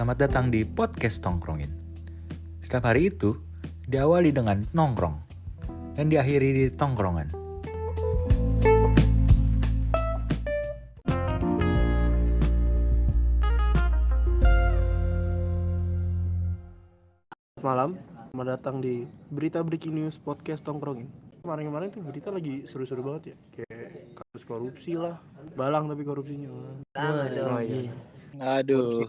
Selamat datang di podcast Tongkrongin. Setiap hari itu diawali dengan nongkrong dan diakhiri di tongkrongan. Malam, selamat datang di Berita Breaking News Podcast Tongkrongin. Kemarin-kemarin tuh berita lagi seru-seru banget ya. Kayak kasus korupsi lah. Balang tapi korupsinya. Lama dong. Oh iya. Aduh,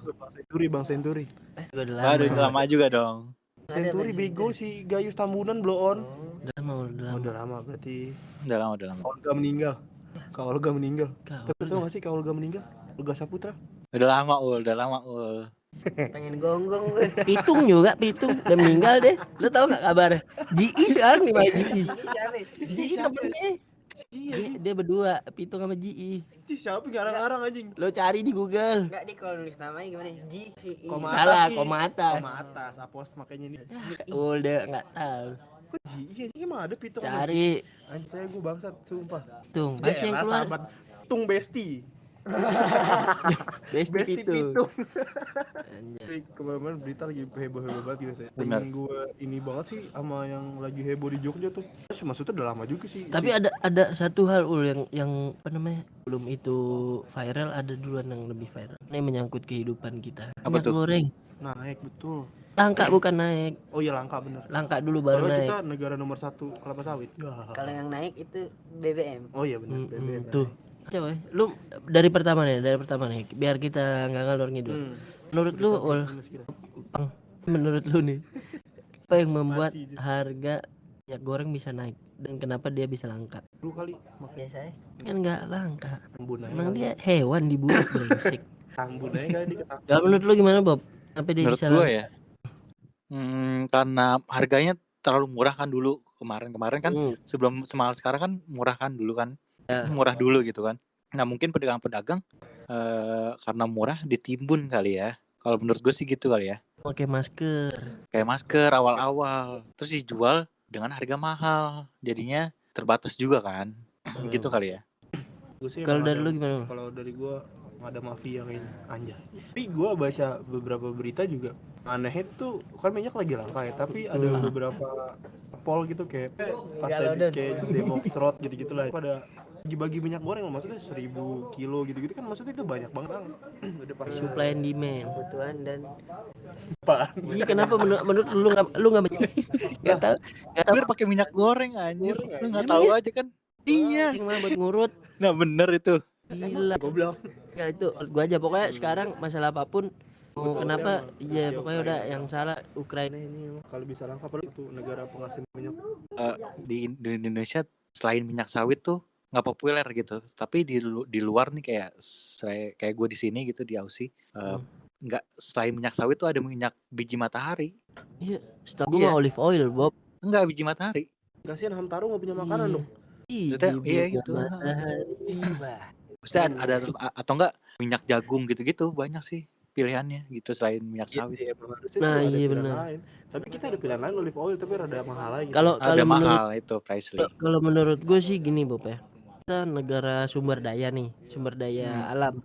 Bang Senturi. Udah lama. aduh lama juga dong. Senturi bego si Gayus Tambunan blow on. Udah lama. Udah lama berarti. Udah lama. Olga meninggal. Kak Olga meninggal. Kak Tapi tau gak sih Kak Olga meninggal? Olga Saputra. Udah lama ul. Pengen gonggong gue. Pitung udah meninggal deh. Lu tahu nggak kabar? GI sekarang nih main GI. GI temennya. Dia berdua, Pitung sama GI. Siapa ngarang-ngarang anjing? Lo cari di Google. Enggak di kalau nulis namanya gimana? GCI. Salah, koma atas. Koma atas, apost makanya ini. Udah nggak tahu. Kok GI anjing emang ada Pitung? Cari Anjing saya gue bangsat, sumpah. Tung. Masih yang Jelas, keluar. sahabat Tung Besti. Besti Pitung. Kemarin berita lagi heboh banget gitu saya. Benar. Gue ini banget sih sama yang lagi heboh di Jogja tuh. Terus maksudnya udah lama juga sih. Tapi ada satu hal yang apa namanya? Belum itu viral, ada duluan yang lebih viral. Ini menyangkut kehidupan kita. Apa Minyak tuh? goreng. naik betul. Langka bukan naik. Oh iya langka bener. Langka dulu baru Padahal naik. kita negara nomor 1 kelapa sawit. Kalau yang naik itu BBM. Oh iya bener. BBM. Tuh. Coba lu dari pertama nih, biar kita nggak ngalor ngidul. Menurut lu, menurut lu nih, apa yang membuat harga minyak goreng bisa naik dan kenapa dia bisa langka? Dulu kali Biasanya. Kan nggak langka. tambun aja. Emang dia hewan diburu brengsek. Tambun aja kali diketahui. Kalau menurut lu gimana, Bob? Apa dia Menurut bisa gue langka? ya, karena harganya terlalu murah kan dulu kemarin kan sebelum semahal sekarang kan murah kan dulu kan, Ya. murah dulu gitu kan. Nah mungkin pedagang-pedagang karena murah ditimbun kali ya. Kalau menurut gue sih gitu kali ya. Pakai masker. Kayak masker awal-awal, terus dijual dengan harga mahal, jadinya terbatas juga kan, gitu kali ya. Gua sih Kalau emang dari ada- lu gimana? Kalau dari gua ada mafia kayaknya anjay. Tapi gua baca beberapa berita juga aneh itu kan minyak lagi langka ya, tapi ada beberapa pol gitu kayak partai kayak Demokrat gitu-gitu lah pada bagi-bagi minyak goreng loh, maksudnya 1000 kilo gitu-gitu kan, maksudnya itu banyak banget. Udah pasti Supply and demand. Kebutuhan dan apaan? Iya, kenapa menurut lu nggak nggak tahu? Biar pakai minyak goreng anjir, lu nggak tahu aja kan? Iya, Yang mana buat ngurut? nah bener itu. Gila. Goblok. Ya itu gua aja pokoknya sekarang masalah apapun mau kenapa ya pokoknya udah yang salah Ukraina. Ini emang kalau bisa langka perlu tuh negara penghasil minyak. Di Indonesia selain minyak sawit tuh nggak populer gitu, tapi di luar nih kayak gue di sini gitu di Aussie, nggak, selain minyak sawit tuh ada minyak biji matahari. Iya, setahu gua Iya. mah olive oil, Bob. Enggak, biji matahari. Kasihan Hamtaro nggak punya makanan dong. Maksudnya, iya gitu. Maksudnya ada atau enggak minyak jagung gitu-gitu, banyak sih pilihannya gitu selain minyak sawit. Nah, Ada iya pilihan benar. lain. Tapi kita ada pilihan lain olive oil tapi rada mahal lagi. Kalau Ada menurut mahal itu pricely. kalau menurut gue sih gini, Bob ya. Kita negara sumber daya nih, sumber daya alam.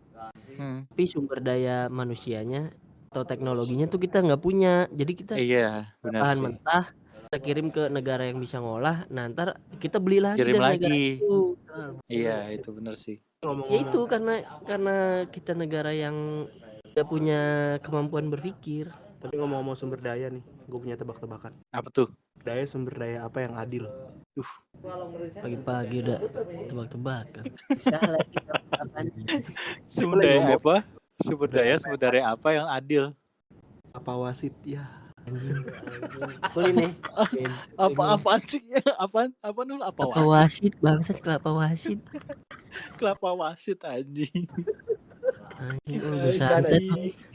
Tapi sumber daya manusianya atau teknologinya tuh kita nggak punya. Jadi kita Iya, benar bahan sih. mentah kita kirim ke negara yang bisa ngolah. Nah, ntar kita beli lagi Kirim dari negara lagi. itu. Iya, itu benar sih. Ya itu karena kita negara yang tidak punya kemampuan berpikir. Tapi ngomong-ngomong sumber daya nih, gue punya tebak-tebakan. Apa tuh? Sumber daya apa yang adil? Pagi-pagi udah tebak-tebakan. susah lagi kapan. Sumber daya apa? Sumber daya apa yang adil? Apa wasit ya? Kuliner. Apaan sih? Apaan dulu? Apa Apa wasit? wasit bangsat, kelapa wasit. Kelapa wasit anjing. Anjing udah santet.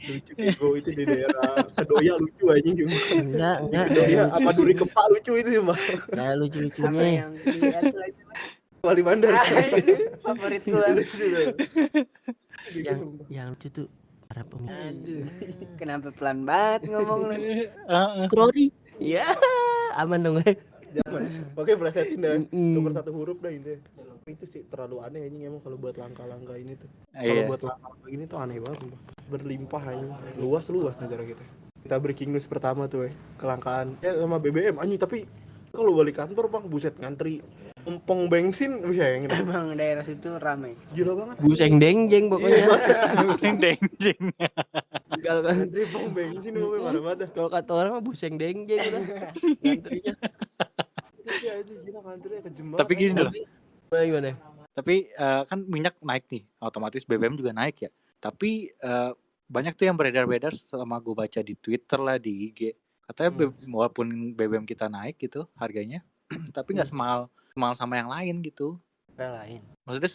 Lucu bego itu di daerah Kedoya lucu anjing. Enggak. Kedoya apa Duri Kepak lucu itu mah. Enggak Apa lucu-lucunya. yang dilihat lagi Wali Mandar. favorit gua. Yang lucu tuh para pemimpin. Aduh. Kenapa pelan banget ngomong lu? Krori. Ya, aman dong. Jangan. Oke, plesetin dah. Mm-mm. Nomor 1 huruf dah intinya. Itu sih terlalu aneh anjing emang kalau buat langkah-langkah ini tuh. Kalau Iya. buat langkah-langkah ini tuh aneh banget. Sumpah. berlimpah aja. Luas negara kita. Kita breaking news pertama tuh kelangkaan sama BBM anjing, tapi kalau balik kantor Bang, buset ngantri empong bensin, yang Emang daerah situ ramai. gila banget. Buseng dengjeng pokoknya. Pusing denjing. Kalau kan Ngantri empong bensin gue mana-mana. kalau kata orang mah buseng dengjeng udah. Ngantrinya. Itu aja gila ngantri kejem banget. Tapi gini loh. Gimana? Tapi kan minyak naik nih, otomatis BBM juga naik ya. Tapi banyak tuh yang beredar-beredar selama gue baca di Twitter lah, di IG. Katanya walaupun BBM kita naik gitu harganya, tapi nggak semahal sama yang lain gitu. Lain. Maksudnya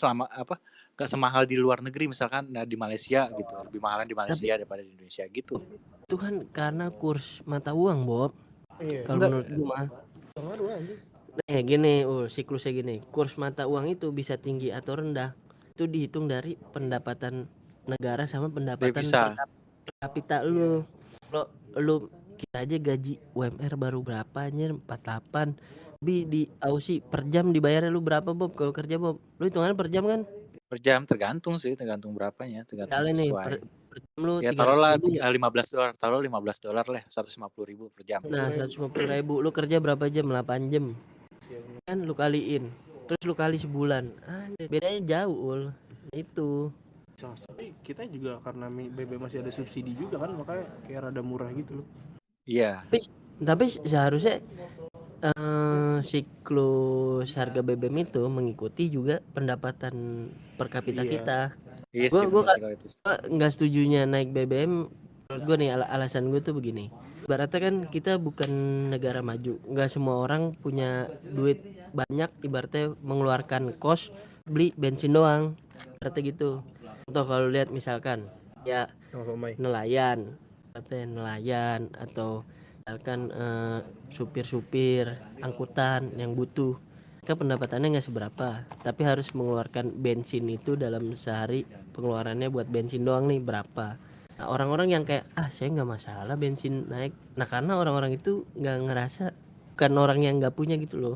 nggak semahal di luar negeri, misalkan di Malaysia gitu, lebih mahalan di Malaysia daripada di Indonesia gitu. Itu kan karena kurs mata uang, Bob. Iya. Kalau menurut gue mah. Pengaruh anjing. Gini, siklusnya gini. Kurs mata uang itu bisa tinggi atau rendah. Itu dihitung dari pendapatan negara sama pendapatan Devisa. per kapita lu. Kalau lu kita aja gaji UMR baru berapa anjir, 48. Di Aussie per jam dibayarnya lu berapa, Bob? Kalau kerja, Bob. Lu hitungannya per jam kan? Per jam tergantung berapanya, tergantung Kali nih sesuai. per jam lu Ya 300 taruhlah ribu ya? $15 lah, 150.000 per jam. Nah, 150.000. Lu kerja berapa jam? 8 jam. Kan lu kaliin. Terus lu kali sebulan. Anjir, bedanya jauh, Ul. Itu. Tapi kita juga karena BBM masih ada subsidi juga kan, makanya kayak rada murah gitu loh. Iya. Tapi seharusnya siklus harga BBM itu mengikuti juga pendapatan per kapita Iya. kita. Iya Gua- sih, gua bener sih kalau itu. Nggak setujunya naik BBM. Menurut gue nih alasan gue tuh begini. Ibaratnya kan kita bukan negara maju. Nggak semua orang punya duit banyak. Ibaratnya mengeluarkan kos beli bensin doang. Ibaratnya gitu. Contoh kalau lihat misalkan ya nelayan atau misalkan supir-supir angkutan yang butuh kan pendapatannya nggak seberapa, tapi harus mengeluarkan bensin itu dalam sehari pengeluarannya buat bensin doang nih berapa. Nah, orang-orang yang kayak saya nggak masalah bensin naik, nah karena orang-orang itu nggak ngerasa, bukan orang yang nggak punya gitu loh.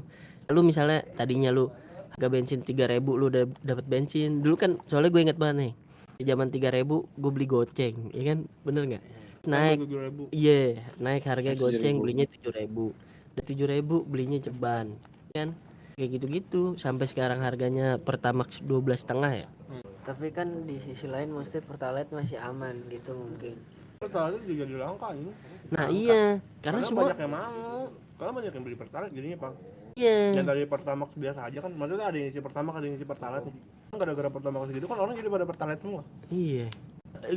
Lu misalnya tadinya lu harga bensin 3.000 lu udah dapat bensin dulu kan, soalnya gue inget banget nih di zaman 3.000 gue beli goceng, ya kan, bener nggak? Naik, naik harga 7.000. goceng belinya 7.000, dan 7.000 belinya ceban, kan kayak gitu-gitu sampai sekarang harganya Pertamax 12,5 ya. Tapi kan di sisi lain maksudnya Pertalite masih aman gitu mungkin. Pertalite juga dilangka ini. Nah iya, karena semua banyak yang mau, karena banyak yang beli Pertalite jadinya Bang. iya. Yang dari Pertamax biasa aja kan, maksudnya ada yang isi Pertamax, ada yang isi Pertalite. Kan gara-gara Pertamax gitu kan orang jadi pada Pertalite semua. Iya.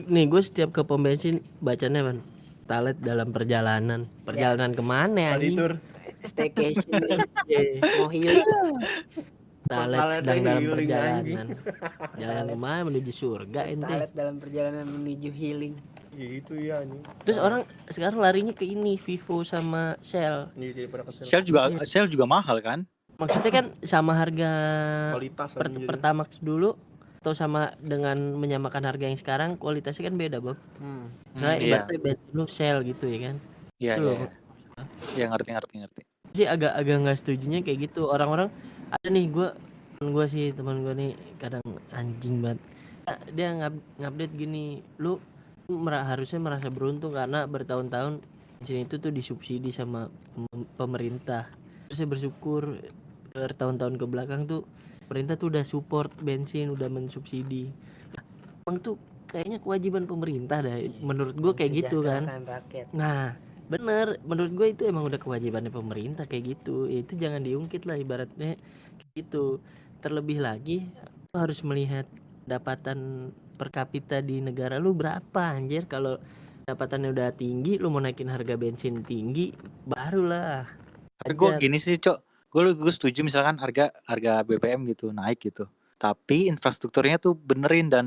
Nih gue setiap ke pom bensin bacanya kan Pertalite dalam perjalanan kemana anjing? Tur. Staycation Iya. mau healing. Pertalite sedang dalam healing, perjalanan. Jalan kemana menuju surga ente. Pertalite dalam perjalanan menuju healing. Gitu ya anjing. Terus orang sekarang larinya ke ini Vivo sama Shell. Ini jadi pada kesel. Shell juga mahal kan? Maksudnya kan sama harga Kualitas anjing jadi. Pertamax dulu atau sama dengan menyamakan harga yang sekarang, kualitasnya kan beda, Bob. Nah, iya. ibaratnya bensin lu Shell gitu ya kan. Iya, Itu loh. iya, ngerti. Sih agak nggak setujunya kayak gitu. Orang-orang ada nih, teman gue nih kadang anjing banget. Dia ngupdate gini, lu harusnya merasa beruntung karena bertahun-tahun bensin itu tuh disubsidi sama pemerintah. Terus saya bersyukur bertahun-tahun ke belakang tuh pemerintah tuh udah support bensin, udah mensubsidi. Emang tuh kayaknya kewajiban pemerintah dah. Menurut gue kayak gitu kan. Rakyat. Nah, bener, menurut gue itu emang udah kewajibannya pemerintah kayak gitu. Itu jangan diungkit lah ibaratnya gitu. Terlebih lagi lu harus melihat pendapatan per kapita di negara lu berapa anjir. Kalau pendapatannya udah tinggi, lu mau naikin harga bensin tinggi, barulah. Tapi gue gini sih, Cok. Gue setuju misalkan harga BBM gitu naik gitu. Tapi infrastrukturnya tuh benerin dan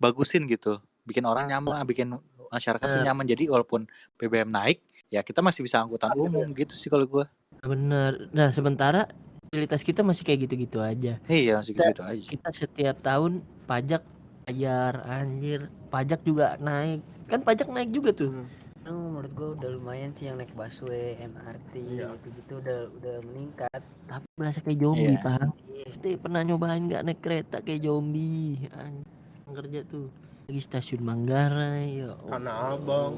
bagusin gitu. Bikin orang nyaman, bikin masyarakat tuh nyaman. Jadi walaupun BBM naik, ya kita masih bisa angkutan umum gitu sih kalau gue. Bener. Nah, sementara fasilitas kita masih kayak gitu-gitu aja. Iya, masih gitu aja. Kita setiap tahun pajak bayar, anjir. Pajak juga naik. Kan pajak naik juga tuh. Menurut gue udah lumayan sih yang naik busway, MRT gitu udah meningkat. Tapi berasa kayak zombie, Iya. Pak. Pernah nyobain nggak naik kereta kayak zombie? Anjing kerja tuh. Lagi stasiun Manggarai ya. Tanah Abang.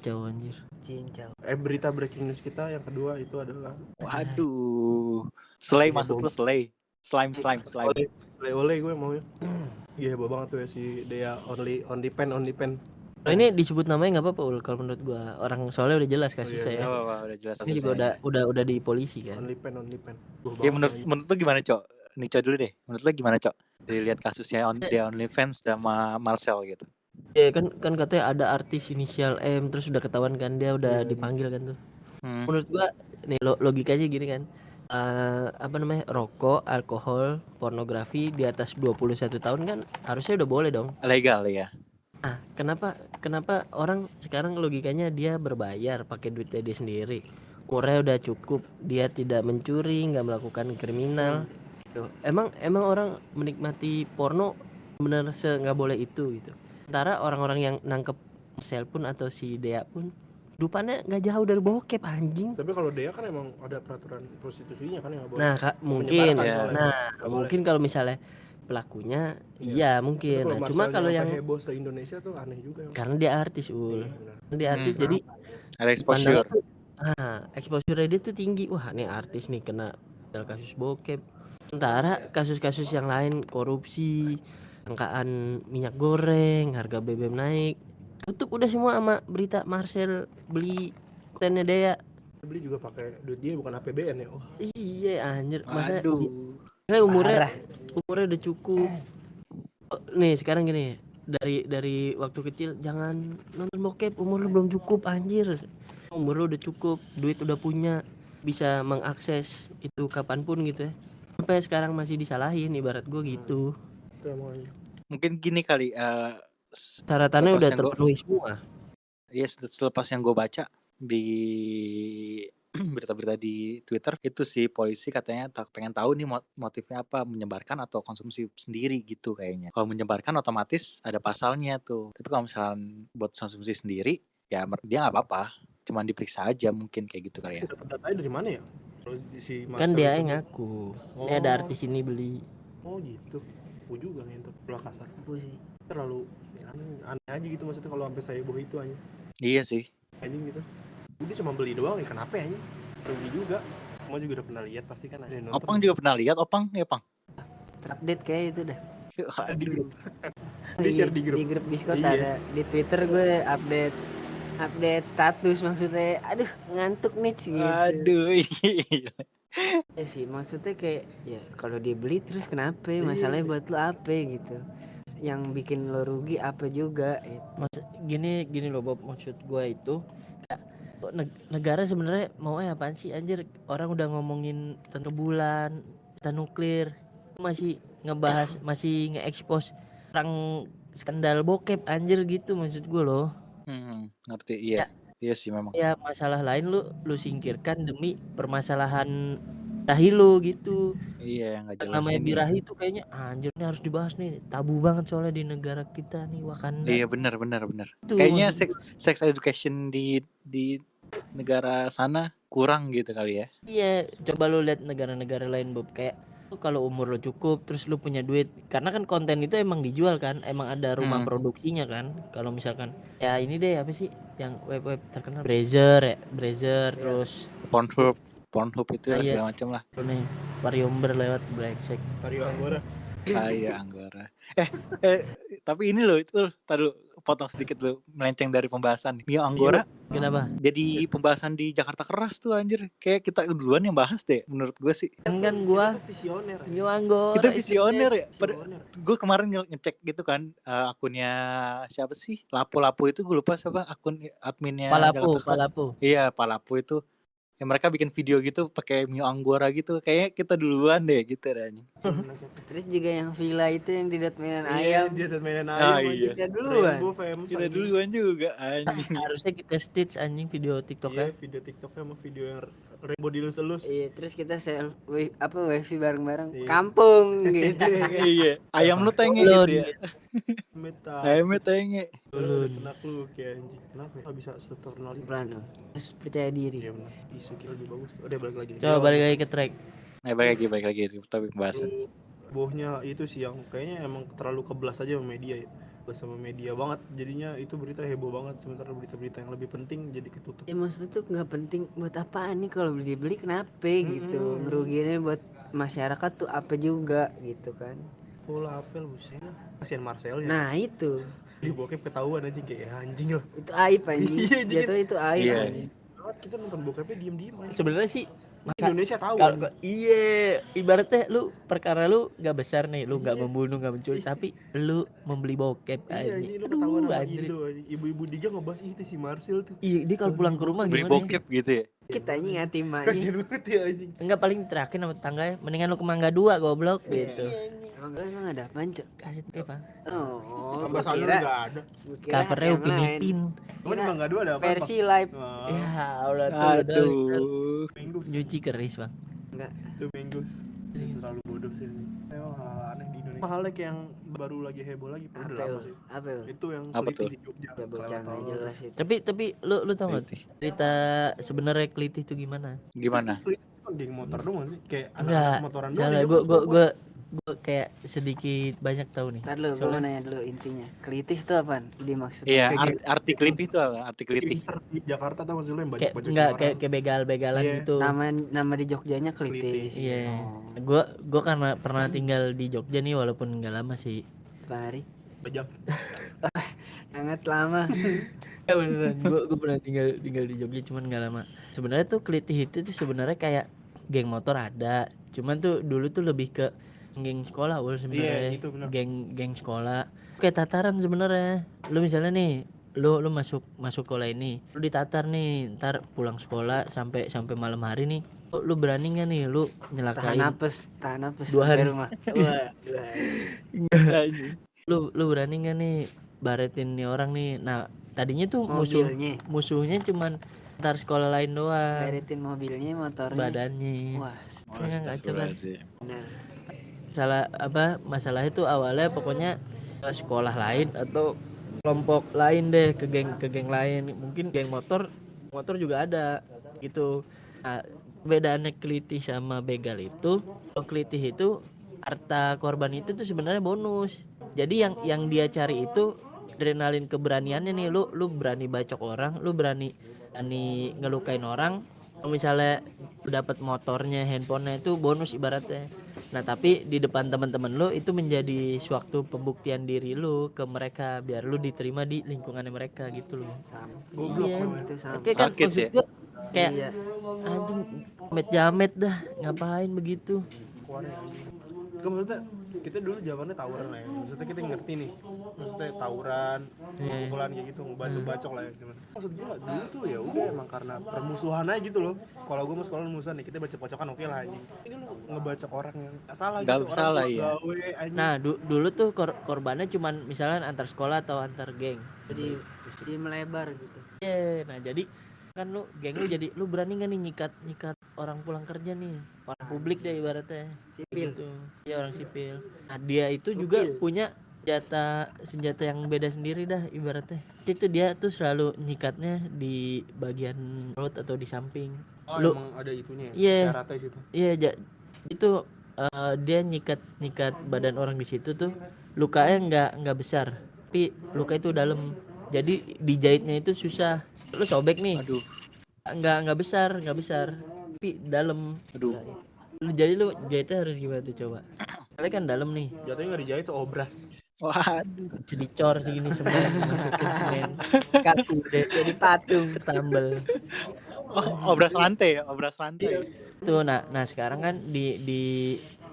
Jauh anjir. Cincau. Berita breaking news kita yang kedua itu adalah Waduh. Slay maksud lu slay. Slime. oleh gue mau ya. Iya heboh banget tuh ya si Dea only pen. Oh, ini disebut namanya nggak apa-apa Ul, kalau menurut gua orang soalnya udah jelas kasusnya ya. Oh, udah jelas Ini juga udah di polisi kan. Only pen. Ya menurut lu gimana, Cok? Nih Cok dulu deh. Menurut lu gimana, Cok? Dilihat kasusnya The OnlyFans sama Marcel gitu. Ya kan katanya ada artis inisial M terus udah ketahuan kan dia udah dipanggil kan tuh. Menurut gua nih logikanya gini kan. Apa namanya? Rokok, alkohol, pornografi di atas 21 tahun kan harusnya udah boleh dong. Legal ya. Ah, kenapa orang sekarang logikanya dia berbayar pakai duitnya dia sendiri. Umurnya udah cukup, dia tidak mencuri, nggak melakukan kriminal. Tuh. Emang orang menikmati porno bener nggak boleh itu gitu. Sementara orang-orang yang nangkep Marcel pun atau si Dea pun hidupannya nggak jauh dari bokep anjing. Tapi kalau Dea kan emang ada peraturan prostitusinya kan yang nggak boleh. Nah, mungkin ya. Mungkin kalau misalnya pelakunya iya mungkin. Nah, cuma kalau yang heboh se-Indonesia tuh aneh juga. Karena dia artis dia artis jadi ada exposure. Exposure dia tuh tinggi. Wah, nih artis nih kena kasus bokep. Sementara kasus-kasus yang lain korupsi, sangkaan minyak goreng, harga BBM naik, tutup udah semua sama berita Marcel beli kontennya Dea. Beli juga pakai duit dia bukan APBN ya. Oh. Iya anjir, masa umurnya udah cukup. Nih sekarang gini, dari waktu kecil jangan nonton bokep, umur lu belum cukup anjir. Umur lu udah cukup, duit udah punya, bisa mengakses itu kapanpun gitu ya. Sampai sekarang masih disalahin, ibarat gue gitu. Mungkin gini kali, syaratannya udah terpenuhi semua. Iya, selepas yang gue baca di berita-berita di Twitter itu sih polisi katanya pengen tahu nih motifnya apa, menyebarkan atau konsumsi sendiri gitu kayaknya. Kalau menyebarkan otomatis ada pasalnya tuh. Tapi kalau misalnya buat konsumsi sendiri ya dia nggak apa-apa, cuman diperiksa aja mungkin kayak gitu kali ya. Dapat datanya dari mana ya? Kan dia yang ngaku. Ini ada artis ini beli. Oh gitu. Aku juga ngentot pula kasar. Aku sih Terlalu aneh aja gitu maksudnya kalau sampai saya boh itu aja. Iya sih. Anjing gitu. Dia cuma beli doang ya kenapa ya? Rugi juga. Kamu juga udah pernah lihat pasti kan ada nonton. Opang juga pernah lihat, Opang ya Pang. terupdate kayak itu dah. Di grup. Di share di grup. Di grup Discord ada. Di Twitter gue update status maksudnya. Aduh ngantuk nih gitu. Aduh. Ya sih maksudnya kayak ya kalau dia beli terus kenapa? Masalahnya buat lo apa gitu? Yang bikin lo rugi apa juga? Gini loh Bob, maksud gue itu negara sebenarnya mau apaan sih anjir? Orang udah ngomongin tentang bulan, tentang nuklir, masih ngebahas, masih nge-expose orang skandal bokep anjir gitu maksud gue loh. Ngerti iya. Iya sih memang. Ya masalah lain lu singkirkan demi permasalahan birahi lu gitu. Iya yang nggak jelas. Namanya birahi itu kayaknya anjir nih harus dibahas nih, tabu banget soalnya di negara kita nih Wakanda. Iya benar. Kayaknya sex education di negara sana kurang gitu kali ya. Iya, coba lu lihat negara-negara lain Bob, kayak kalau umur lo cukup terus lu punya duit, karena kan konten itu emang dijual kan, emang ada rumah produksinya kan. Kalau misalkan ya ini deh apa sih yang web terkenal Brazzer terus Pornhub itu segala macam lah. Nih Variomber lewat Blackshack. Vario Anggora. Tapi ini loh itu taruh potong sedikit lo, melenceng dari pembahasan. Mio Anggora kenapa? Jadi pembahasan di Jakarta Keras tuh anjir. Kayak kita duluan yang bahas deh menurut gue sih. Kan gua visioner. Mio Anggora. Kita visioner ya. Gue kemarin ngecek gitu kan akunnya siapa sih? Lapu itu gue lupa siapa akun adminnya Jakarta Keras. Palapu. Iya, Palapu itu. Ya mereka bikin video gitu pakai Mio Anggora gitu. Kayaknya kita duluan deh gitu anjing. Terus juga yang villa itu yang tidak mainan ayam. Dia mainan ayam. Iya. Kita duluan juga anjing. Harusnya kita stitch anjing video TikToknya. Iya, video TikToknya sama video yang rainbow dilus-elus. Iya, terus kita wifi bareng-bareng kampung gitu. Iya. Ayam lu tenge gitu ya. Ayamnya tenge. Kena lu kayak anjing. Kenapa ya? Bisa seternal itu. Plano. Terus percaya diri. Iya benar. Isu kita lebih bagus. Udah balik lagi. Coba balik lagi ke track. Balik lagi tapi pembahasan. Bohnya itu sih yang kayaknya emang terlalu kebelas aja sama media ya. Sama media banget jadinya itu berita heboh banget, sementara berita-berita yang lebih penting jadi ketutup. Ya maksudnya tuh nggak penting buat apaan nih kalau dibeli kenapa gitu. Ngerugiinnya buat masyarakat tuh apa juga gitu kan. Bola apel buset. Kasihan Marcel ya. Nah itu Di bokep ketahuan aja kayak anjing lah. itu aib anjing. Iya, anjing. Jatuh itu aib Iya. anjing. Banget kita nonton bokepnya diem-diem aja. Sebenarnya sih Indonesia tahu kalau kan. iya, ibaratnya lu perkara lu nggak besar nih, lu nggak membunuh, nggak mencuri, tapi lu membeli bokep Iya, aja. anjing lu ketahuan sama Anjir. Indo anjing. Ibu-ibu Diga ngebahas itu si Marcel tuh. Iya, dia kalau pulang ke rumah Beli gimana? Ya? bokep gitu ya. Kita ini ngatim aja. Kasihan banget ya anjing. Enggak, paling terakhir sama tetangganya, mendingan lu ke Mangga 2 goblok gitu. Emang ada apaan cok? Kasih apa? Oh, Tambah gua salur kira, enggak ada. gua kira Covernya yang Upin lain. Ipin. Cuman emang enggak ada apa-apa. Versi live. Wah, Ya Allah tuh udah Aduh. Minggus. nyuci keris bang. Enggak. Itu Minggus. Terlalu bodoh sih ini. Emang hal-hal aneh di Indonesia. Halnya kayak yang baru lagi heboh lagi udah Apa lama lu? sih. Apa lu? Itu yang Apa kelitih tuh? di Jogja. Ya bocah kelewat nggak tahun. jelas itu. Tapi lu tau nggak Kelitih. cerita sebenarnya kelitih itu gimana? Gimana? Kelitih itu kan geng motor doang sih. Kayak Enggak, anak-anak motoran doang. salah. di Gue Jogja. kayak sedikit banyak tahu nih. Ntar lu, gue mau nanya dulu intinya. Kelitih itu apaan? Dimaksud Iya, Kayak arti kelitih itu apa? Arti kelitih. Hipster di Jakarta tau gak sih lo yang Kayak bajak-bajak enggak orang. kayak begal-begalan Iya. gitu. nama di Jogjanya kelitih. Kelitih. Iya. Oh, Gua karena pernah tinggal di Jogja nih walaupun nggak lama sih. Pak Hari. Bajak. Sangat lama. Ya beneran, gua pernah tinggal di Jogja cuman nggak lama. Sebenarnya tuh kelitih itu tuh sebenarnya kayak geng motor ada, cuman tuh dulu tuh lebih ke geng sekolah sebenarnya. Iya, itu bener. Geng sekolah. Kayak tataran sebenarnya. Lu misalnya nih, lu masuk sekolah ini, lu ditatar nih, ntar pulang sekolah sampai malam hari nih. Lu berani nggak nih lu nyelakain? Tahan apes 2 hari. sampai rumah. Lu berani nggak nih baretin nih orang nih? Nah, tadinya tuh Mobilnya. musuhnya cuman ntar sekolah lain doang. Beretin mobilnya, motornya. Badannya. Wah, Ya, kacau kan. benar. Masalah itu awalnya pokoknya ke sekolah lain atau kelompok lain deh, ke geng lain. Mungkin geng motor juga ada gitu. Nah, bedaannya kelitih sama begal itu, kalau kelitih itu harta korban itu tuh sebenarnya bonus. Jadi yang dia cari itu adrenalin keberaniannya nih. Lu berani bacok orang, lu berani ngelukain orang. Kalau misalnya lu dapat motornya, handphonenya itu bonus ibaratnya. Nah, tapi di depan teman-teman lu itu menjadi suatu pembuktian diri lu ke mereka biar lu diterima di lingkungannya mereka gitu loh. Sama. Goblok Iya. namanya. Itu sama. Oke kan Sakit maksud ya? gua kayak Iya. anjing jamet dah, ngapain begitu? Keluarnya anjing. Kan maksudnya kita dulu zamannya tawuran lah ya. Maksudnya kita ngerti nih. Maksudnya tawuran, pukulan kayak gitu, ngebacok-bacok lah ya. Cuman maksud gua dulu tuh ya udah emang karena permusuhan aja gitu loh. Kalau gua mau sekolah musuhan nih, kita bacok-bacokan oke lah anjing. Ini lu ngebacok orang yang nggak salah Nggak gitu. salah, orang iya. gawe anjing. Nah, dulu tuh korbannya cuman misalnya antar sekolah atau antar geng. Jadi melebar gitu. Iya, nah jadi kan geng lu jadi lu berani gak nih nyikat orang pulang kerja nih, orang publik deh ibaratnya. Sipil. Gitu. Iya, orang sipil. Nah, dia itu juga punya senjata yang beda sendiri dah ibaratnya. Itu dia tuh selalu nyikatnya di bagian perut atau di samping. Oh, lu- emang ada itunya ya. Iya. Syaratnya gitu. Iya, itu dia nyikat badan orang di situ tuh lukanya nggak besar, tapi luka itu dalam. Jadi dijahitnya itu susah. Lu sobek nih, Aduh. nggak besar, tapi dalam. Aduh. Jadi lu jahitnya harus gimana tuh coba? Kalian kan dalam nih, Jatuhnya nggak dijahit seobras. Waduh. sedicor segini semen, masukin semen, kaku deh, jadi patung tambel. Oh, obras rantai ya, obras rantai. Tuh, nah sekarang kan di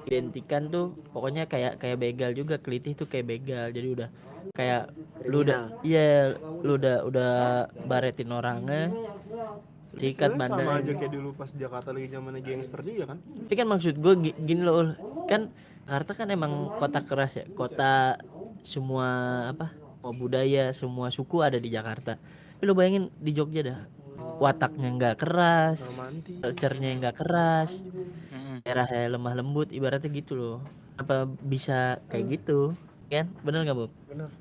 identikan tuh pokoknya kayak begal juga, kelitih tuh kayak begal. Jadi udah kayak lu udah baretin orangnya, sikat Sebenarnya sama aja badan. kayak dulu pas Jakarta lagi zamannya gangster juga kan. Tapi kan maksud gue gini loh, Ul. Kan Jakarta kan emang kota keras ya, kota semua semua budaya, semua suku ada di Jakarta. Tapi lo bayangin di Jogja dah, wataknya nggak keras, Romantis. culture-nya nggak keras, Mm-mm. daerahnya lemah lembut ibaratnya gitu loh. Apa bisa kayak gitu kan? Bener nggak Bob?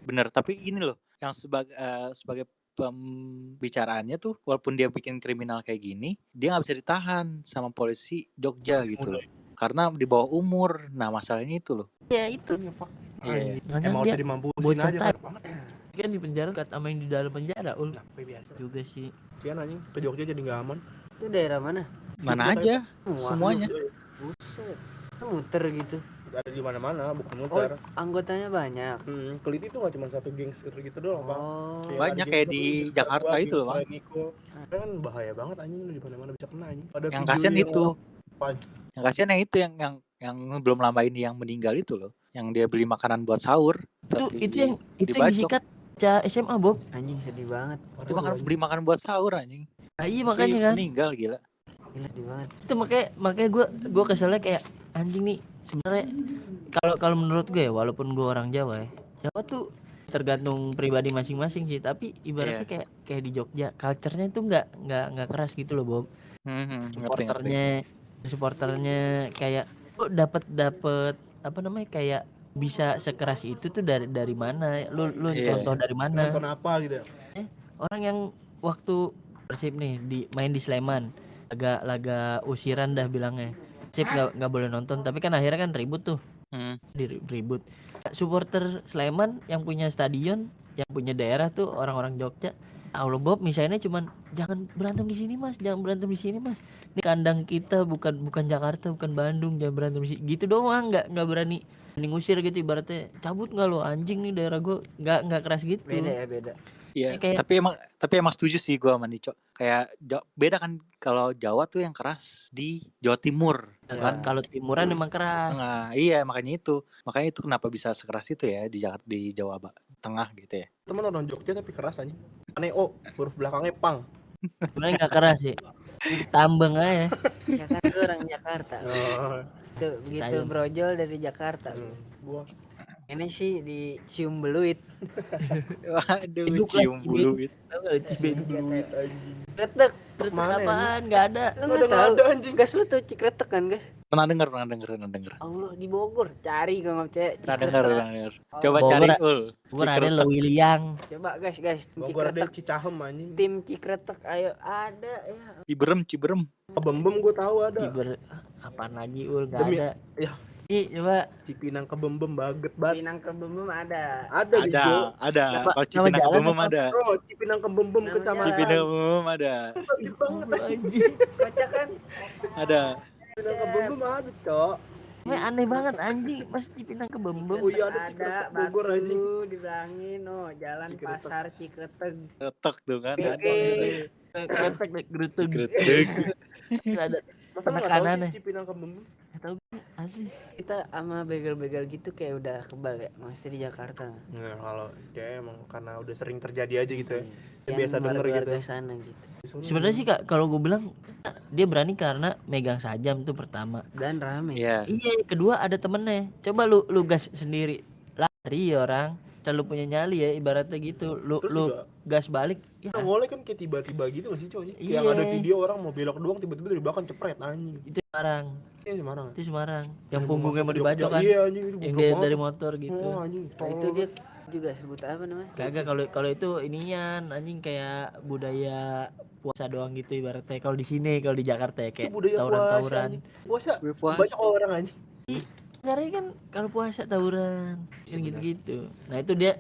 Bener, tapi ini loh yang sebagai pembicaraannya tuh, walaupun dia bikin kriminal kayak gini, dia nggak bisa ditahan sama polisi Jogja gitu loh. karena di bawah umur. Nah masalahnya itu loh. Ya itu. Iya. Emang Dia harus dimampuin bocah aja type. banget. kan di penjara sama yang di dalam penjara Nah, biasa. juga sih. Kian anjing ke Jogja jadi nggak aman. Itu daerah mana? Mana aja Wah, semuanya. Buset. Muter gitu. Ada di mana-mana, bukan Oh, muter. anggotanya banyak. Keliti itu nggak cuma satu gangster gitu doang, Pak. Oh. Banyak kayak di Jakarta itu loh, Bang. Kan bahaya banget anjing, lu di mana-mana bisa kena anjing. Ada Yang video kasihan itu. Apaan? Yang kasihan yang itu yang belum lama ini yang meninggal itu loh. Yang dia beli makanan buat sahur. Itu yang dibacok. disikat SMA Bob. Anjing sedih banget. Dia beli makan buat sahur anjing. Iya makanya kan. Meninggal gila. Gila sedih banget. Itu makanya gue keselnya kayak anjing nih sebenarnya kalau menurut gue ya, walaupun gue orang Jawa ya, Jawa tuh tergantung pribadi masing-masing sih, tapi ibaratnya kayak di Jogja culture-nya itu nggak keras gitu loh Bob. supporternya kayak lo dapat apa namanya kayak bisa sekeras itu tuh dari mana lu contoh dari mana nonton apa gitu ya? Orang yang waktu Persib nih main di Sleman laga usiran dah bilangnya Persib nggak boleh nonton, tapi kan akhirnya kan ribut tuh ribut supporter Sleman yang punya stadion yang punya daerah tuh orang-orang Jogja. Allah Bob misalnya cuman jangan berantem di sini mas, ini kandang kita bukan Jakarta, bukan Bandung, jangan berantem di sini gitu doang, nggak berani ngusir gitu, ibaratnya cabut nggak lo anjing nih daerah gue, nggak keras gitu. Beda. Ya, Iya, kayak... tapi emang setuju sih gue sama Nico. Kayak beda kan kalau Jawa tuh yang keras di Jawa Timur, kan? Kalau timuran emang keras. Nah, iya makanya itu kenapa bisa sekeras itu ya di Jawa Tengah gitu ya. Temen orang Jogja tapi keras aja. Aneh huruf belakangnya pang. Sebenarnya nggak keras sih, tambeng aja. Ya kan gue orang Jakarta. Tuh begitu Tayang. brojol dari Jakarta. Gua Ini sih di Cium Beluit. Waduh, cium buluit. Kretek. Mana Apaan? Nggak ada. Lu nggak tahu? ada anjing. Gas lu tuh Cikretek kan guys? Pernah denger. Allah di Bogor. Cari kalau nggak cek. Pernah denger. Coba Bogor, cari ul. Gue ada Lewiliang. Coba guys. Bogor ada Cikretek. Cicahem anjing. Tim Cikretek ayo ada ya. Ciberem. Kebembem gua tahu ada. Apaan lagi ul? Nggak Demi- ada. Ya. Ih coba. Cipinang Kebembem baget banget. Pinang Kebembem ada. Ada. Ada. Nama- Kalau Cipinang nama jalan Kebumem apa? ada. Bro, Cipinang Kebembem Nama kecamatan. Cipinang Kebumem ada. Baget banget. Baca kan? Ada. Cipinang Kebembem ada, Cok. Aneh banget anjing, Mas Cipinang Kebembem. Oh iya ada Ada Cikretek Bogor anjing. batu dibilangin Jalan Cikretek. Pasar Cikretek. Retek tuh kan. Ada. Kretek gerutug. Cikretek. Ada Masa lu nggak tahu penekanannya. sih Cipinang Kebembem? Nggak tahu asli. Kita sama begal-begal gitu kayak udah kebal ya, maksudnya di Jakarta. Nah, kalau kayak emang karena udah sering terjadi aja gitu ya. Yang Biasa denger gitu. warga sana gitu. Sebenarnya sih Kak, kalau gue bilang dia berani karena megang sajam tuh pertama. Dan rame. Iya. Iya, kedua ada temennya. Coba lu gas sendiri. Lari orang, selalu punya nyali ya ibaratnya gitu. Lu Terus lu juga gas balik. Ya, awalnya kan kayak tiba-tiba gitu nggak sih, Coy? Iya. Yang ada video orang mau belok doang tiba-tiba dari belakang cepret anjing. itu Semarang. Iya Semarang. Itu Semarang. Yang Mau punggungnya mau masuk dibacok Jogja. kan. Iya anjing itu Yang goblok dia banget. dari motor gitu. Oh anjing. Nah, itu dia juga sebut apa namanya? Kagak, kalau itu inian anjing kayak budaya puasa doang gitu ibaratnya. Kalau di sini, kalau di Jakarta ya Itu kayak budaya tawuran-tawuran. Puasa. Puasa. Banyak orang anjing. Sebenarnya kan kalau puasa tawuran kan gitu-gitu. Nah, itu dia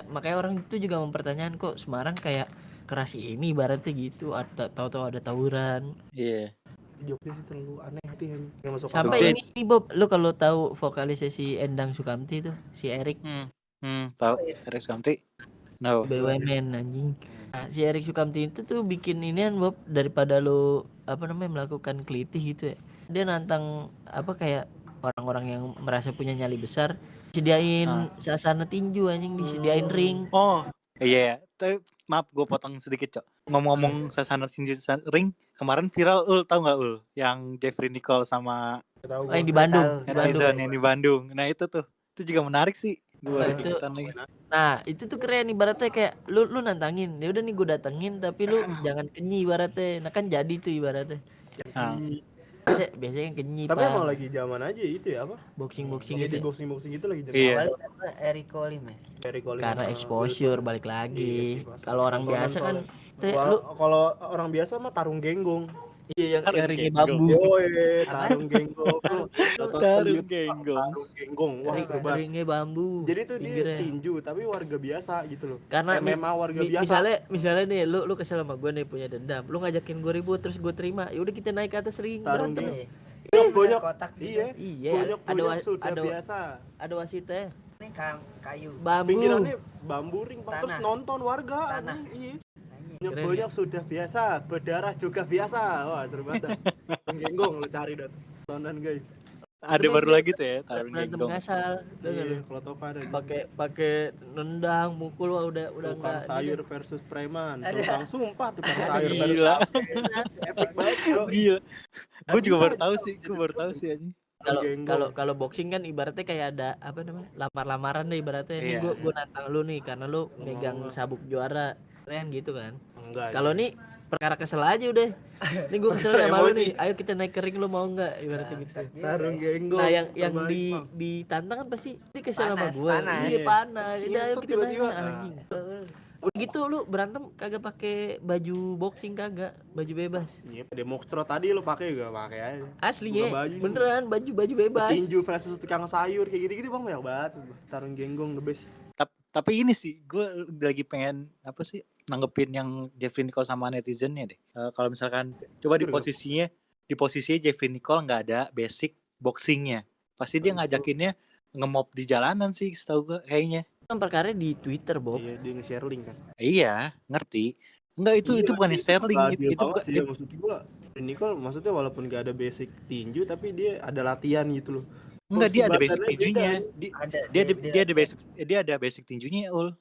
makanya orang itu juga mempertanyakan kok Semarang kayak keras ini ibaratnya gitu. Tahu-tahu ada tawuran. Iya. Jogja sih terlalu aneh hati yang masuk Sampai Jogja. ini Bob, lu kalau tahu vokalisnya si Endang Sukamti tuh, si Erik Tahu Erik Sukamti? No. BUMN anjing. Nah, si Erik Sukamti itu tuh bikin inian Bob, daripada lu apa namanya melakukan kelitih gitu ya. Dia nantang apa kayak orang-orang yang merasa punya nyali besar, sediain sasana tinju anjing, disediain ring. Oh, iya. Tapi maaf gue potong sedikit, Cok. Ngomong-ngomong sasana tinju ring, kemarin viral tahu nggak yang Jeffrey Nicole sama tahu. Yang di Bandung, Nah, di Bandung. netizen yang di Bandung. Nah, itu juga menarik sih. Gue Nah, lagi itu- ikutan lagi. Nah, itu tuh keren ibaratnya kayak lu nantangin. Ya udah nih gue datengin tapi lu jangan kenyi ibaratnya. Nah, kan jadi tuh ibaratnya. Nah, Biasanya kan kenyi Tapi Pak. emang lagi zaman aja itu ya apa? boxing Jadi gitu. boxing gitu lagi zaman. Iya. Awalnya siapa? Eric Colim ya. Dari calling Karena sama exposure Wilson. balik Iya lagi. sih, Mas. Kalau orang Tontonan biasa kan soalnya. lu Kalau orang biasa mah tarung genggong. Iya yang Tarung ringnya genggong. bambu. Yoi, tarung genggong. Tarung genggong. Tarung genggong. Wah, seru banget. Ringnya bambu. Jadi tuh dia pinggirnya. tinju tapi warga biasa gitu loh. Karena MMA warga biasa. misalnya nih lu kesel sama gue nih punya dendam, lu ngajakin gue ribut terus gue terima, ya udah kita naik ke atas ring Tarung berantem. Banyak kotak gitu. iya. Iya, Banyak sudah ada biasa. ada wasitnya, Ini kayu. bambu. Pinggirannya bambu ring Bang. Terus Tanah. nonton warga. Tanah. Iya. Keren, Banyak sudah biasa, berdarah juga biasa. Wah, seru banget. Tarung genggong lu cari dah. Tonton guys. Ada baru lagi tuh ya tarung Berantem genggong. ngasal. Iya, kalau topan ada. Pakai nendang, mukul wah udah Tukang enggak. sayur versus preman. Ada. Tukang sumpah tukang sayur versus Gila. epic banget bro. Gila. Gue juga baru tahu sih anjing. Kalau boxing kan ibaratnya kayak ada apa namanya? Lamar-lamaran deh ibaratnya. Ini Iya. gue nantang lu nih karena lu megang sabuk juara. Keren gitu kan. Enggak. Kalau nih perkara kesel aja udah. Ini gue kesel sama lu nih. Ayo kita naik ke ring, lu mau enggak? Ibaratnya gitu. tarung genggong. Nah, yang terbalik, Bang. ditantang kan pasti dia kesel sama Panas, gue. panas. Iya, panas. Iya, Udah ayo tuh kita naik tiba-tiba. anjing. Udah gitu lu berantem kagak pakai baju boxing kagak, baju bebas. Iya, Demoxtro tadi lu pakai juga pakai aja. Aslinya Buka baju. beneran baju bebas. Tinju versus tukang sayur kayak gitu-gitu Bang banyak banget. Tarung genggong the best. Tapi ini sih gue lagi pengen apa sih nanggepin yang Jeffrey Nicole sama netizennya deh. Kalau misalkan coba di posisinya Jeffrey Nicole nggak ada basic boxingnya, pasti dia ngajakinnya nge-mob di jalanan sih setahu gue kayaknya. Kan perkara di Twitter, Bob. Iya, dia nge-share link kan. Iya, ngerti. Enggak itu bukan Sterling, itu bukan sih, maksud gua. Nicole maksudnya walaupun gak ada basic tinju tapi dia ada latihan gitu loh. enggak dia ada Porsi basic badannya tinjunya. beda. Dia ada basic tinjunya, Ul.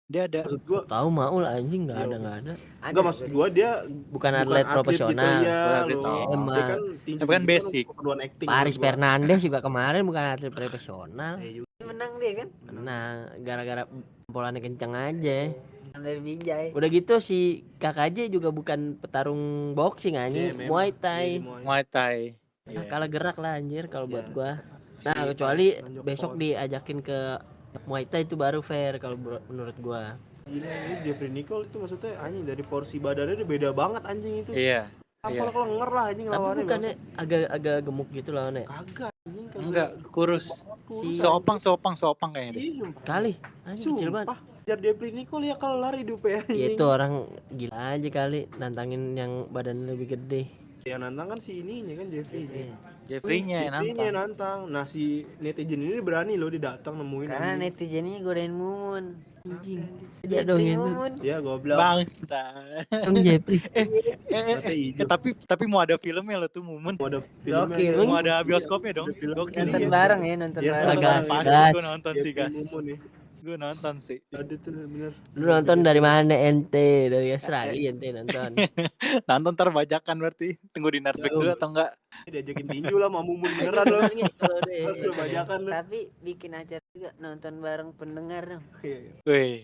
Dia ada. Maksud gua Tahu maul anjing enggak Iya, ada. enggak maksud gua dia Bukan atlet profesional. Gitu, ya, Atlet, loh. oh. Dia kan tinju Tapi kan gitu basic. keperluan acting. Paris menurut gua. Fernandes juga kemarin bukan atlet profesional. Menang dia kan? Nah, gara-gara polannya kenceng aja. Dari Binjai. Udah gitu si KKJ juga bukan petarung boxing anjing, Iya, memang. Muay Iya, Thai. Muay Thai. Nah, Iya. kalah gerak lah anjir kalau buat Iya. gua. Nah, Si kecuali Tanjok besok Pon. diajakin ke Muay Thai itu baru fair kalau menurut gua. Gila ini Jeffrey Nicole itu maksudnya anjing dari porsi badannya dia beda banget anjing itu. Iya. Tampol kelenger lah anjing Tapi lawannya. bukannya agak gemuk gitu lawannya. Kagak anjing kagak. Enggak, kurus. Si Seopang kayaknya deh. Iya, sumpah. kali anjing kecil banget. Sumpah. Jar Jeffrey Nicole ya kelar hidupnya anjing. Ya itu orang gila aja kali nantangin yang badannya lebih gede. Yang nantang kan si ininya kan Jeffrey. Jeffrey-nya yang Jeffrey-nya nantang. nantang. Nah si netizen ini berani loh dia datang nemuin Karena anjing. netizennya godain Mumun. Anjing. Dia dong Jeffrey itu. Mumun. Ya goblok. Bangsta. Dong Jeffrey. Mata hijau. Tapi mau ada filmnya lo tuh Mumun. Mau ada filmnya. Gokil. ada. Mau ada bioskopnya dong. Ada film. Gokil. Nonton Iya. bareng ya, nonton Iya, bareng. Gas, Pasti gas. gue nonton sih, Jeffrey guys. Mumun ya. Gue nonton sih. Ada tuh bener. Lu nonton dari mana ente? Dari Australia ente nonton. Nonton ntar bajakan berarti. Tunggu di Netflix dulu atau enggak? Diajakin tinju lah sama Mumun beneran loh. Kalau deh. Lu bajakan lu. Tapi bikin acara juga nonton bareng pendengar dong. Iya, iya. Wih,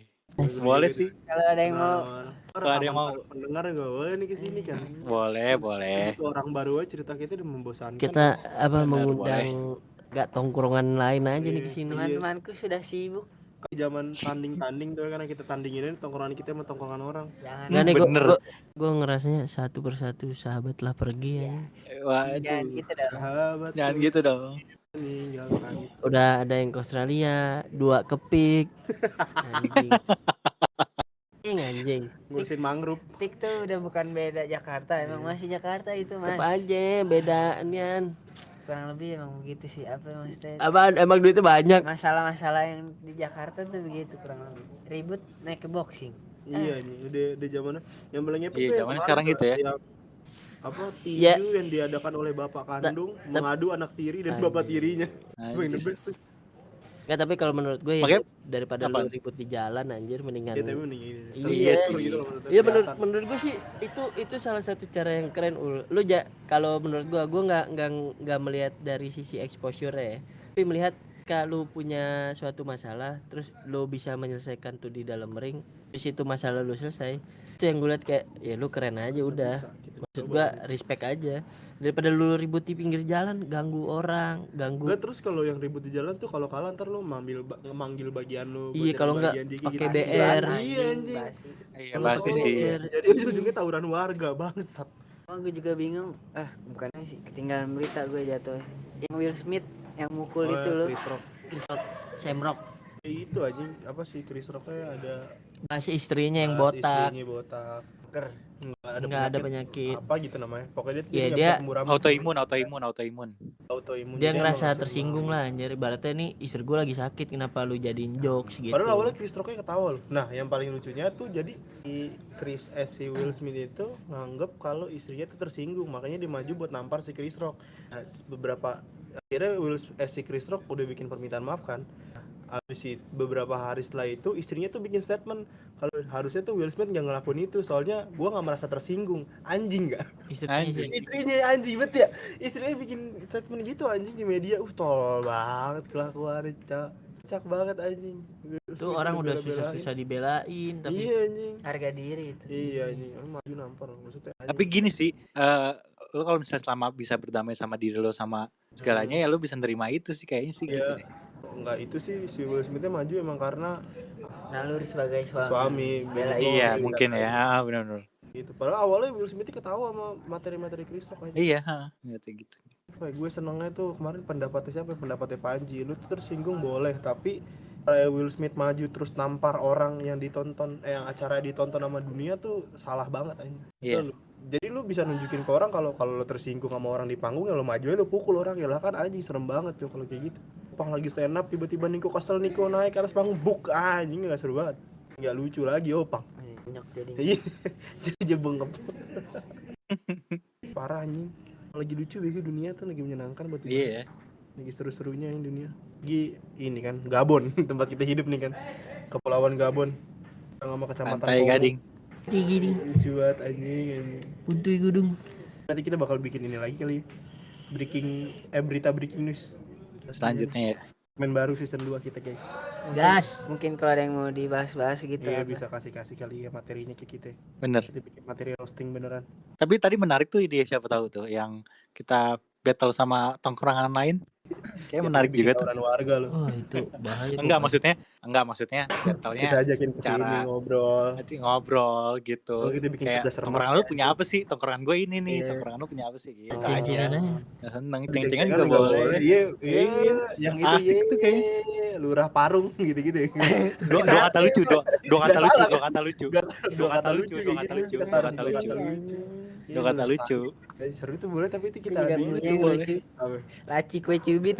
boleh sih. Kalau ada yang mau Kalau Kalau ada yang mau. pendengar juga boleh nih kesini kan. Boleh. Itu orang baru aja cerita kita udah membosankan. Kita apa Benar, mengundang gak tongkrongan lain aja nih Iya. kesini. teman-temanku sudah sibuk. Zaman tanding tuh karena kita tandingin tongkrongan kita sama tongkrongan orang. Jangan Gak nih Bener. gue ngerasanya satu persatu sahabat lah pergi ya. jangan Waduh. gitu dong. Sahabat Jangan gitu dong. meninggalkan. Udah ada yang ke Australia, 2 ke Pik. Anjing. Anjing. Ngurusin mangrove. Pik tuh udah bukan beda Jakarta, emang masih Jakarta itu mas. Tetep aja bedanya. Kurang lebih emang begitu sih, apa maksudnya? Apaan emang duitnya banyak. Masalah-masalah yang di Jakarta tuh begitu kurang lebih. Ribut naik ke boxing. Iya nih, udah zamannya yang paling epic Iya, tuh yang zamannya kemarin sekarang tuh, gitu ya. yang apa tinju Ya. yang diadakan oleh bapak kandung mengadu anak tiri dan bapak tirinya. Itu yang the best tuh. Gak, tapi kalau menurut gue ya Makanya- daripada Apaan? lu ribut di jalan anjir mendingan. Ya, tapi mending ini. Iya Terstruktur sih. gitu loh, menurut Iya kelihatan. menurut gue sih itu salah satu cara yang keren ul. Lu kalau menurut gue nggak melihat dari sisi exposure ya, tapi melihat kalau punya suatu masalah terus lu bisa menyelesaikan tuh di dalam ring, di situ masalah lu selesai. Itu yang gue lihat kayak ya lu keren aja udah. Bisa, gitu. Maksud gue respect aja daripada lu ribut di pinggir jalan ganggu orang, ganggu. Enggak, terus kalau yang ribut di jalan tuh kalau kalah ntar lu manggil bagian lu. Iya, buat kalau jadi nggak bagian dia pakai gitu. BR. Iya anjing. Basi. Iya, Kalau pasti pakai sih. BR. Jadi ujungnya tawuran warga bangsat. Oh, gue juga bingung. Bukannya sih ketinggalan berita gue jatuh. Yang Will Smith yang mukul itu loh. Chris Rock. Chris Rock, Sam Rock. Itu aja apa sih Chris Rocknya ada Bahas istrinya yang bahas botak. istrinya botak. Nggak ada penyakit. Apa gitu namanya? Pokoknya Ya, nggak dia bisa tumbuh rambut. Autoimun. Autoimun. Dia Jadi ngerasa emang tersinggung lah anjir. Ibaratnya nih istri gue lagi sakit, kenapa lu jadiin jokes gitu. Padahal awalnya Chris Rocknya ketawa loh. Nah, yang paling lucunya tuh jadi si Will Smith itu nganggep kalau istrinya tuh tersinggung, makanya dia maju buat nampar si Chris Rock. Nah, akhirnya si Chris Rock udah bikin permintaan maaf kan. Habis beberapa hari setelah itu istrinya tuh bikin statement kalau harusnya tuh Will Smith nggak ngelakuin itu, soalnya gua nggak merasa tersinggung. Anjing nggak? Istrinya anjing bet ya. Istrinya bikin statement gitu anjing di media. Tol banget kelakuannya, cak banget anjing. Tuh orang udah susah-susah dibelain tapi Iya anjing. Harga diri itu. Iya anjing. Maju nampar maksudnya. Anjing. Tapi gini sih, lo kalau misalnya selama bisa berdamai sama diri lo sama segalanya ya lo bisa nerima itu sih kayaknya sih gitu deh. Enggak, itu sih si Will Smith maju emang karena Naluri sebagai suami. Belain. Iya mungkin ya, benar-benar. Gitu. Padahal awalnya Will Smith ketawa sama materi-materi Chris Rock aja. Iya, gitu. Gue senengnya tuh kemarin pendapatnya siapa? Pendapatnya Panji. Lu tuh tersinggung boleh, tapi kayak Will Smith maju terus nampar orang yang ditonton, yang acara ditonton sama dunia tuh salah banget aja. Iya. Jadi lu bisa nunjukin ke orang kalau lu tersinggung sama orang di panggung ya lu maju aja lu pukul orang ya lah kan anjing serem banget tuh kalau kayak gitu. Pang lagi stand up tiba-tiba Niko naik ke atas panggung buk anjing enggak seru banget. Enggak lucu lagi Pang. Nyok jadi. Jadi bengep. Parah anjing. Lagi lucu bego dunia tuh lagi menyenangkan buat kita. Iya. Lagi seru-serunya yang dunia. Lagi ini kan Gabon tempat kita hidup nih kan. Kepulauan Gabon. Sama kecamatan Pantai Gading. gini Lucu banget anjing. Puntuy Gudung. Nanti kita bakal bikin ini lagi kali. Berita breaking news. Selanjutnya ya. Main baru season 2 kita guys. Gas. Mungkin kalau ada yang mau dibahas-bahas gitu. Iya apa? bisa kasih kali ya materinya ke kita. Bener. Kita bikin materi roasting beneran. Tapi tadi menarik tuh ide siapa tahu tuh yang kita battle sama tongkrongan lain. Kayak menarik juga tuh. Orang warga loh. Oh itu bahaya. Enggak maksudnya battle-nya Kita ajakin ke sini cara ngobrol gitu. Oh, kita bikin Kayak cerdas cermat. tongkrongan lu punya apa sih? Tongkrongan gue ini nih, Iya. tongkrongan lu punya apa sih gitu Ceng-cengan aja. aja. Seneng ceng-cengan juga boleh. Iya, yang itu Asik tuh kayaknya. Lurah Parung gitu-gitu. Dua kata lucu. Dua kata lucu. Seru tuh boleh tapi itu kita Juga adu punya itu yang boleh. lucu. Laci kue cubit.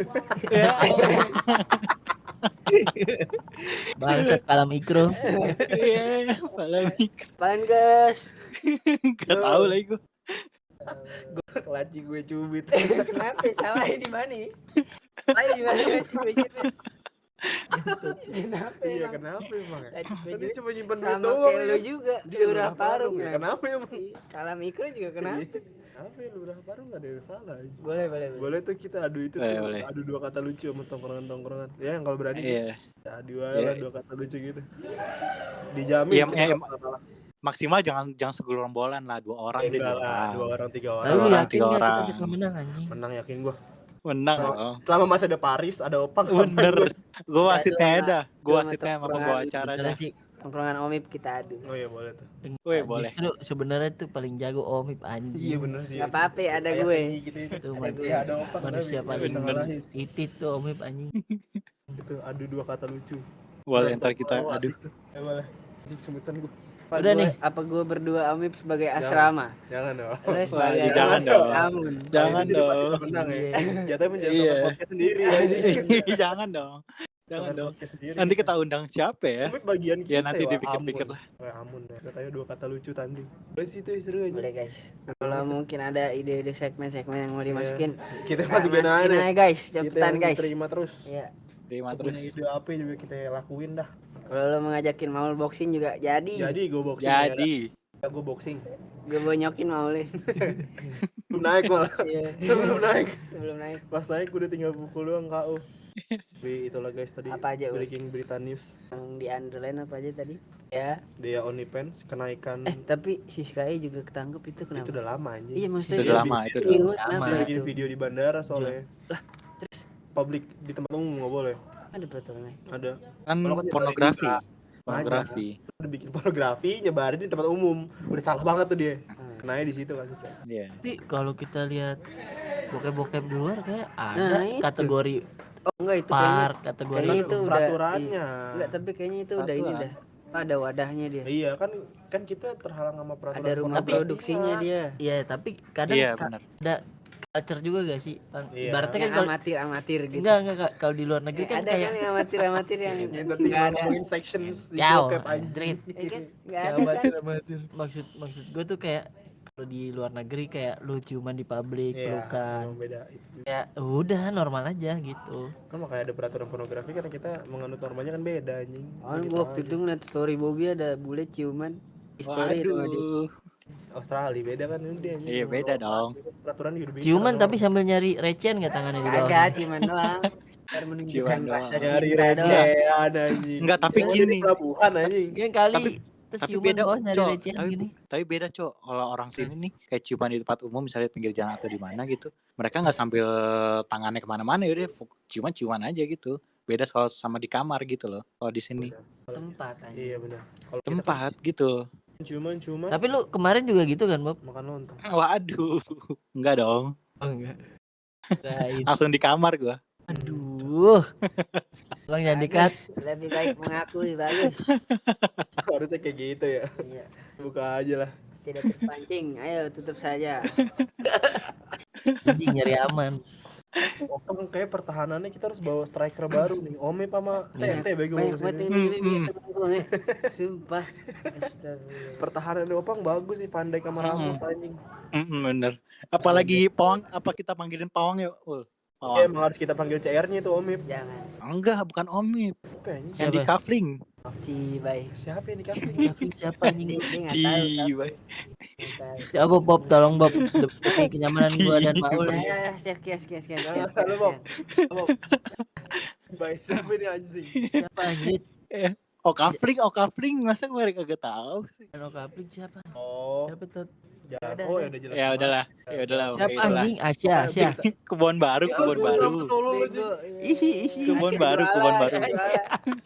Bangsat Kalam Ikro. Iya, polemik. Pangas. Gak tahu lagi gue. Laci gue cubit. Kenapa? Salah di mana? Salah di mana kue cubit? Kenapa? Iya, emang? kenapa emang? Laci kue Tadi cubit cuma nyimpen duit sama doang. kayak lu juga. Dia Lurah Lurah Parung Parung. ya. kan? Kenapa emang? Kalam Ikro juga kenapa? Apa ya Lurah Parung enggak ada yang salah. Boleh. Boleh tuh kita adu itu Boleh. adu dua kata lucu sama tongkrongan. Ya yang kalau berani Iya. adu aja lah dua kata lucu gitu. Dijamin. Iya, kita iya, bakal kalah. Maksimal jangan segerombolan lah, 2 orang deh. Enggak lah, 2 orang 3 orang. Tapi lu Orang, yakin 3 gak kita orang. bakal menang anjing? Menang yakin gua. Menang Selama- dong. Selama masih ada Paris, ada Opang. Bener. Gue wasitnya Aduh, dah. Gue cuma wasitnya sama tongkrongan. pembawa acara Bener dah. sih. Tongkrongan Omip kita adu. Oh iya boleh tuh. Woi, boleh. Justru sebenarnya tuh paling jago Omip anjing. Iya bener sih. Gak apa-apa ada Kayak gue. tinggi gitu itu. Tuh Iya ada Opang. manusia tapi paling bisa ngalahin. titit tuh Omip anjing. Itu adu dua kata lucu. Boleh ntar kita Oh, adu. asik tuh. Ya boleh. Anjing sebutan gua. Udah nih. Apa gue berdua Omip sebagai asrama? Jangan dong. Terus sebagai jangan dong. Amun. Jangan Ini sih pasti dong. menang ya. Iya. Jatuhnya menjadi Iya. podcast sendiri anjing. Jangan dong. Jangan dong. Podcast sendiri. Nanti kita undang siapa ya? Omip bagian kita. Ya nanti wah, dipikir-pikir Amun. lah. Wah, Amun dah. Katanya dua kata lucu tanding. Boleh sih itu seru aja. Boleh guys. Kalau mungkin ada ide-ide segmen-segmen yang mau dimasukin, Kita masukin masukin aja. aja guys, Kita cepetan yang guys. terima terus. Iya. Terima Punya terus. ide apa juga kita lakuin dah. Kalau lo mengajakin Maul boxing juga jadi. Jadi gue boxing. Jadi. Ya, gue boxing. Gue bonyokin Maulin. Belum naik malah. Iya. Sebelum naik. Sebelum naik. Pas naik gue udah tinggal pukul doang KO. Tapi itulah guys tadi. Apa aja, Ul? breaking berita news. Yang di underline apa aja tadi? Ya. Dia OnlyFans kenaikan. Tapi si Sky juga ketangkep itu kenapa? Itu udah lama anjing. Iya maksudnya. Itu udah lama, itu udah Bingung lama. kenapa Dia bikin itu? video di bandara soalnya. Terus Publik di tempat umum nggak boleh. ada peraturannya. Ada. Kan Kalau kan pornografi. nyebarin Pornografi. Udah bikin pornografi nyebarin di tempat umum. Udah salah banget tuh dia. kenanya di situ kasusnya. Iya. Tapi kalau kita lihat bokep-bokep di luar kayak Nah, ada itu. kategori Oh enggak itu kayaknya. par, kategori Kayaknya itu udah peraturannya. Enggak, tapi kayaknya itu udah ini Peraturan. dah. Ada wadahnya dia. Iya kan kita terhalang sama peraturan. Ada rumah pornografi. produksinya dia. Iya, tapi kadang Iya benar. ada culture juga gak sih? Iya. Ibaratnya kan Yang kalau amatir gitu. enggak Kak. Kalau di luar negeri kan ada kayak kan yang amatir yang Yang tadi enggak ada. ngomongin sections di jauh, bokep anjing. Ya kan? Enggak ya, ada kan. maksud gue tuh kayak kalau di luar negeri kayak lu ciuman di publik, Iya, pelukan. emang beda itu. Ya udah normal aja gitu. Kan makanya ada peraturan pornografi karena kita menganut normanya kan beda anjing. Oh, Gitu gua waktu aja. itu ngeliat story Bobby ada bule ciuman. Story sama dia. Waduh. Australia beda kan udah anjing. Iya, beda dong. Peraturan juga beda. Ciuman tapi sambil nyari recehan nggak tangannya di bawah? Kagak ciuman doang. Biar menunjukkan Ciuman doang. rasa nyari cinta doang. recehan anjing. Enggak, tapi Emang gini. dia di pelabuhan anjing. Kan kali Tapi- terus Tapi ciuman beda, bawah nyari Cok. recehan Tapi, gini. tapi beda, Cok. Kalau orang sini nih kayak ciuman di tempat umum misalnya pinggir jalan atau di mana gitu, mereka nggak sambil tangannya kemana-mana, yaudah ciuman aja gitu. Beda kalau sama di kamar gitu loh. Kalau di sini Tempat aja. Iya benar. Kalau kita tempat gitu. ciuman Tapi lu kemarin juga gitu kan, Bob? makan lontong. Waduh, enggak dong. Oh enggak. Kirain. Langsung di kamar gua. Aduh. Tolong jangan dikat. Lebih baik mengakui bagus. Harusnya kayak gitu ya. Iya. Buka aja lah. Tidak terpancing. Ayo tutup saja. Anjing nyari aman. Kan kayak pertahanannya kita harus bawa striker baru nih. Ome sama Iya. TNT bego Banyak banget sini. yang dengerin Mm-mm. dia temen-temen ya. Sumpah. Astagfirullah. Pertahanannya Opang bagus sih, Van Dijk sama Ramos anjing. Bener. Apalagi pawang, apa kita panggilin pawang ya? Ul? Iya, Pawang. emang harus kita panggil CR-nya itu Omip. Jangan. Enggak, bukan Omip. Apa anjing? Yang di Siapa? kafling. Cibai. Siapa yang dikasih? Tapi siapa anjing? Dia nggak tahu. Cibai. Nggak tahu. Siapa Bob? Tolong Bob. Demi kenyamanan gua dan Maul. Ya, sekian. Jangan lu, Bob. Bob. Baik, siapa ini anjing? Siapa anjir? Kafling, masa mereka kagak tahu sih? Ano Kapling siapa? Oh, Siapa tuh? jangan. Oh, ya udah jelas. Ya udahlah, Siapa itulah. anjing? Asia. Kebun baru. Bego. Kebun baru.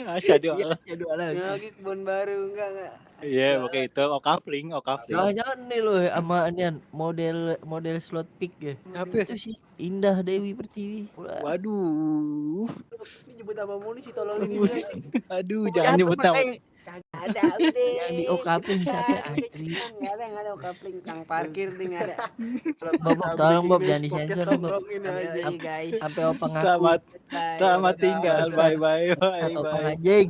Asyhadu Allah. Lagi kebun baru enggak. Iya, oke itu. Kafling. Jangan nih lo sama anian model slot pick ya. Apa? Itu sih Indah Dewi Pertiwi. Wah. Waduh. Ini nyebut apa mulu sih, tolongin ini. Aduh, jangan nyebut nama. Ada udah. Yang di Okapling siapa Astri? Enggak ada Okapling, Kang parkir ding ada. Bob, tolong Bob jangan disensor nih, Bob. Tolongin aja. Ayo guys. Sampai opang aku. Selamat tinggal. Bye. Opang anjing.